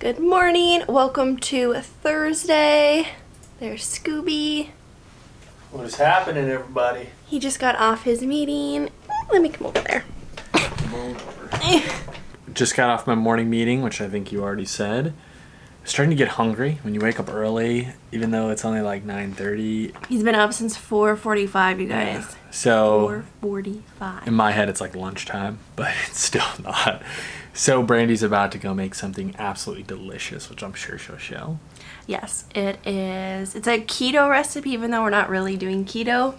Good morning. Welcome to Thursday. There's Scooby. What is happening, everybody? He just got off his meeting. Let me come over there. Just got off my morning meeting, which I think you already said. Starting to get hungry when you wake up early, even though it's only like 9:30. He's been up since 4:45, you guys. Yeah. So 4:45. in my head, it's like lunchtime, but it's still not. So Brandy's about to go make something absolutely delicious, which I'm sure she'll show. Yes, it is. It's a keto recipe, even though we're not really doing keto.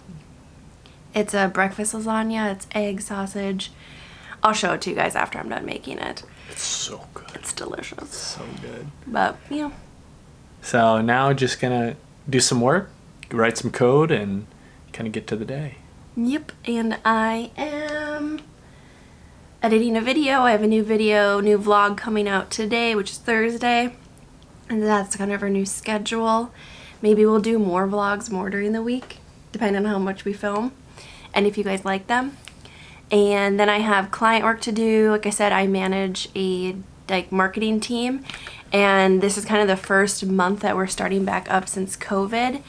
It's a breakfast lasagna. It's egg, sausage. I'll show it to you guys after I'm done making it. It's so good. It's delicious. So good. But, you know. So now just gonna do some work, write some code, and kind of get to the day. Yep, and I am editing a video. I have a new vlog coming out today, which is Thursday. And that's kind of our new schedule. Maybe we'll do more vlogs more during the week, depending on how much we film and if you guys like them. And then I have client work to do. Like I said, I manage a marketing team, and this is kind of the first month that we're starting back up since COVID.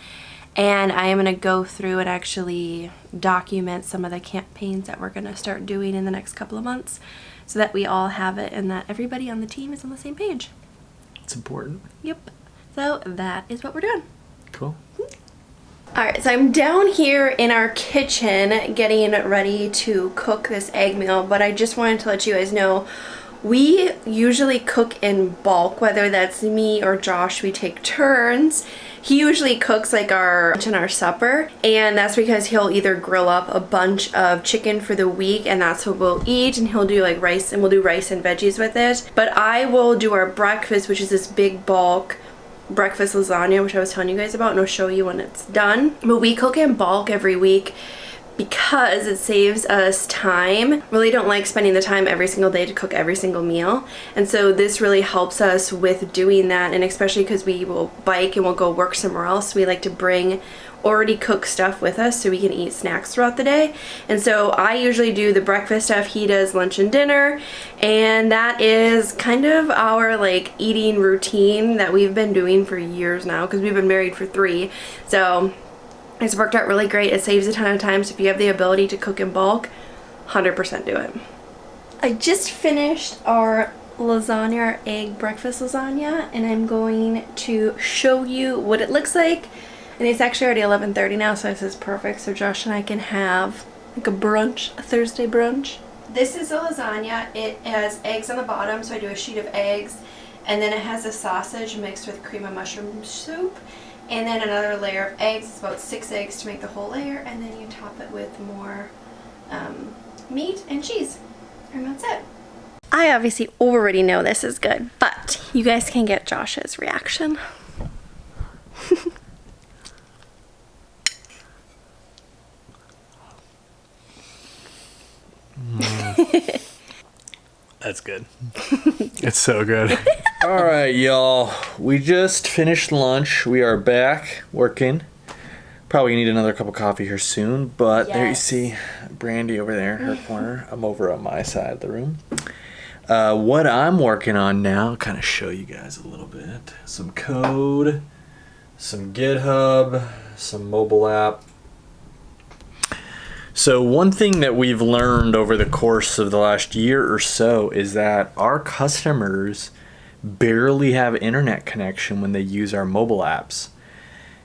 And I am going to go through and actually document some of the campaigns that we're going to start doing in the next couple of months so that we all have it and that everybody on the team is on the same page. It's important. Yep. So that is what we're doing. Cool. Alright, so I'm down here in our kitchen getting ready to cook this egg meal, but I just wanted to let you guys know we usually cook in bulk, whether that's me or Josh. We take turns. He usually cooks like our lunch and our supper, and that's because he'll either grill up a bunch of chicken for the week and that's what we'll eat, and he'll do like rice, and we'll do rice and veggies with it. But I will do our breakfast, which is this big bulk breakfast lasagna, which I was telling you guys about, and I'll show you when it's done. But we cook in bulk every week because it saves us time. Really don't like spending the time every single day to cook every single meal, and so this really helps us with doing that. And especially because we will bike and we'll go work somewhere else, we like to bring already cooked stuff with us so we can eat snacks throughout the day. And so I usually do the breakfast stuff, he does lunch and dinner, and that is kind of our like eating routine that we've been doing for years now because we've been married for 3. So it's worked out really great. It saves a ton of time, so if you have the ability to cook in bulk, 100% do it. I just finished our lasagna, our egg breakfast lasagna, and I'm going to show you what it looks like. And it's actually already 11:30 now, so this is perfect. So Josh and I can have like a brunch, a Thursday brunch. This is a lasagna. It has eggs on the bottom, so I do a sheet of eggs. And then it has a sausage mixed with cream of mushroom soup. And then another layer of eggs. It's about 6 eggs to make the whole layer. And then you top it with more meat and cheese. And that's it. I obviously already know this is good, but you guys can get Josh's reaction. That's good. It's so good. All right, y'all. We just finished lunch. We are back working. Probably gonna need another cup of coffee here soon, but yes. There you see Brandy over there in her corner. I'm over on my side of the room. What I'm working on now, I'll kind of show you guys a little bit. Some code, some GitHub, some mobile app. So one thing that we've learned over the course of the last year or so is that our customers barely have internet connection when they use our mobile apps.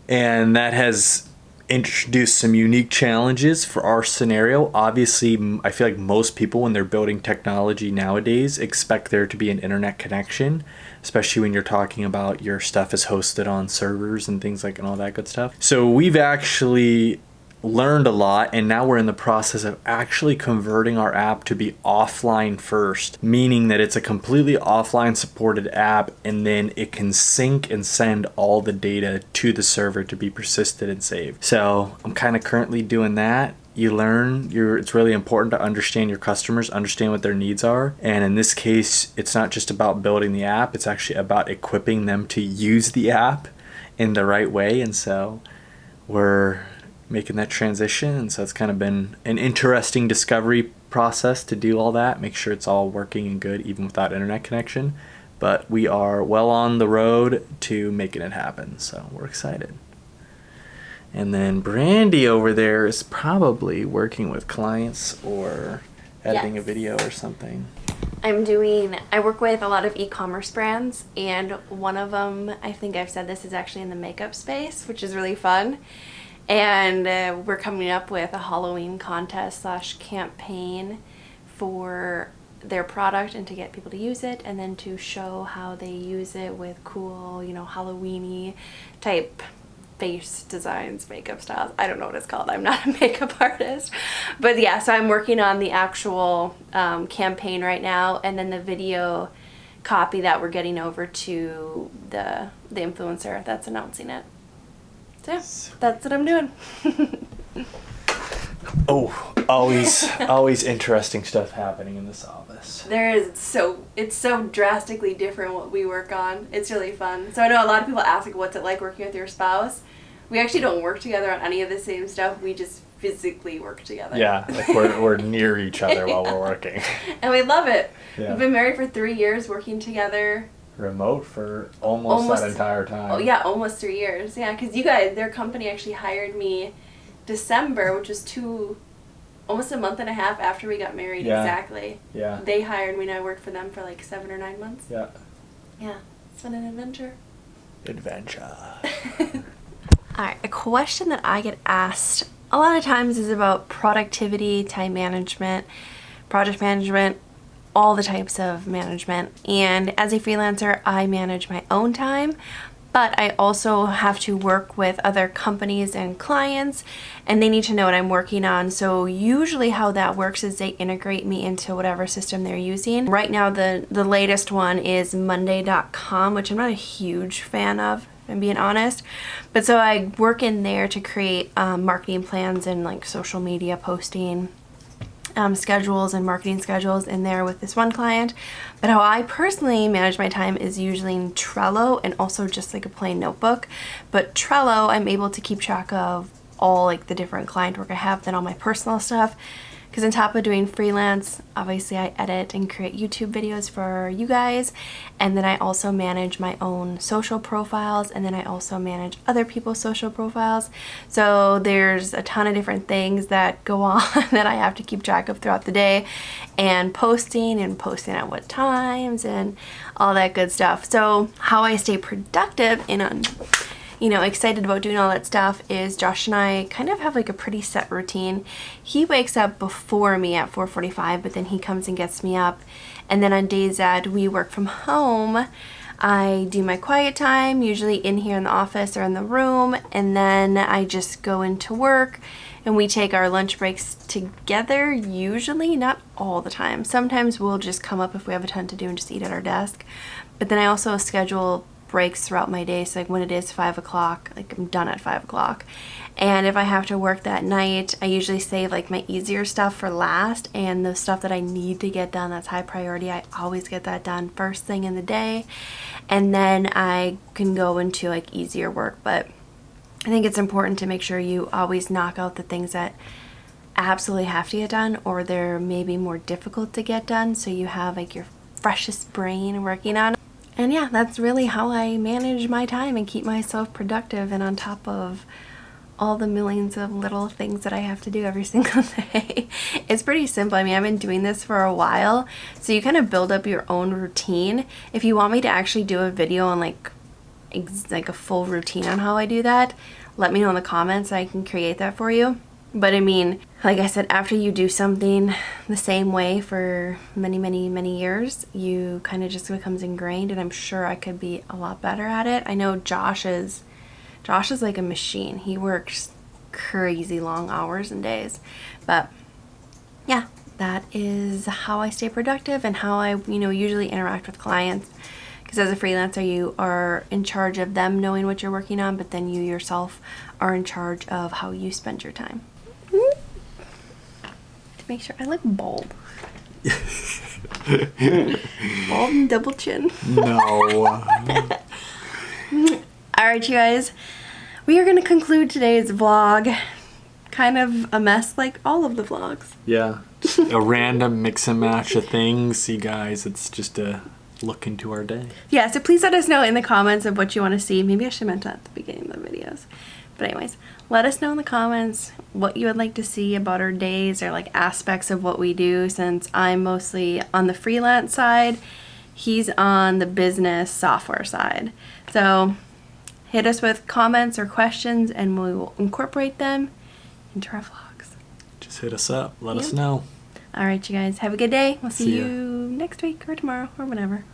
And that has introduced some unique challenges for our scenario. Obviously, I feel like most people when they're building technology nowadays expect there to be an internet connection, especially when you're talking about your stuff is hosted on servers and things like and all that good stuff. So we've actually learned a lot, and now we're in the process of actually converting our app to be offline first, meaning that it's a completely offline supported app, and then it can sync and send all the data to the server to be persisted and saved. So I'm kind of currently doing that. You learn, it's really important to understand your customers, understand what their needs are. And in this case, it's not just about building the app, it's actually about equipping them to use the app in the right way. And so we're making that transition, and so it's kind of been an interesting discovery process to do all that, make sure it's all working and good even without internet connection. But we are well on the road to making it happen, so we're excited. And then Brandy over there is probably working with clients or editing a video or something. I work with a lot of e-commerce brands, and one of them, I think I've said this, is actually in the makeup space, which is really fun. And we're coming up with a Halloween contest / campaign for their product and to get people to use it, and then to show how they use it with cool, Halloween-y type face designs, makeup styles. I don't know what it's called. I'm not a makeup artist. But yeah, so I'm working on the actual campaign right now, and then the video copy that we're getting over to the influencer that's announcing it. So yeah, that's what I'm doing. Oh, always interesting stuff happening in this office. There is. It's so drastically different what we work on. It's really fun. So I know a lot of people ask, like, what's it like working with your spouse? We actually don't work together on any of the same stuff. We just physically work together. Yeah, like we're near each other while we're working. And we love it. Yeah. We've been married for 3 years, working together. Remote for almost that entire time. Oh yeah, almost 3 years. Yeah, because their company actually hired me December, which was almost a month and a half after we got married. Yeah. Exactly. Yeah. They hired me and I worked for them for like 7 or 9 months. Yeah. Yeah, it's been an adventure. Alright, a question that I get asked a lot of times is about productivity, time management, project management, all the types of management. And as a freelancer, I manage my own time, but I also have to work with other companies and clients, and they need to know what I'm working on. So usually how that works is they integrate me into whatever system they're using. Right now, the latest one is Monday.com, which I'm not a huge fan of, if I'm being honest. But so I work in there to create marketing plans and like social media posting schedules and marketing schedules in there with this one client. But how I personally manage my time is usually in Trello, and also just like a plain notebook. But Trello, I'm able to keep track of all like the different client work I have, then all my personal stuff. Because on top of doing freelance, obviously I edit and create YouTube videos for you guys, and then I also manage my own social profiles, and then I also manage other people's social profiles. So there's a ton of different things that go on that I have to keep track of throughout the day, and posting at what times and all that good stuff. So how I stay productive and excited about doing all that stuff is Josh and I kind of have like a pretty set routine. He wakes up before me at 4:45, but then he comes and gets me up. And then on days that we work from home, I do my quiet time, usually in here in the office or in the room, and then I just go into work, and we take our lunch breaks together, usually, not all the time. Sometimes we'll just come up if we have a ton to do and just eat at our desk. But then I also schedule breaks throughout my day, so like when it is 5 o'clock, like I'm done at 5 o'clock. And if I have to work that night, I usually save like my easier stuff for last, and the stuff that I need to get done that's high priority, I always get that done first thing in the day, and then I can go into like easier work. But I think it's important to make sure you always knock out the things that absolutely have to get done, or they're maybe more difficult to get done, so you have like your freshest brain working on it. And yeah, that's really how I manage my time and keep myself productive and on top of all the millions of little things that I have to do every single day. It's pretty simple. I mean, I've been doing this for a while, so you kind of build up your own routine. If you want me to actually do a video on like a full routine on how I do that, let me know in the comments. I can create that for you. But I mean, like I said, after you do something the same way for many years, you kind of just becomes ingrained, and I'm sure I could be a lot better at it. I know Josh is like a machine. He works crazy long hours and days. But yeah, that is how I stay productive and how I, usually interact with clients. Because as a freelancer, you are in charge of them knowing what you're working on, but then you yourself are in charge of how you spend your time. To make sure I look bald. Bald and double chin. No. Alright, you guys. We are going to conclude today's vlog. Kind of a mess like all of the vlogs. Yeah. A random mix and match of things. You guys, it's just a look into our day. Yeah, so please let us know in the comments of what you want to see. Maybe I should have mentioned that at the beginning of the videos. But anyways, let us know in the comments what you would like to see about our days or like aspects of what we do, since I'm mostly on the freelance side. He's on the business software side. So hit us with comments or questions and we will incorporate them into our vlogs. Just hit us up. Let us know. All right, you guys. Have a good day. We'll see ya. you next week or tomorrow or whenever.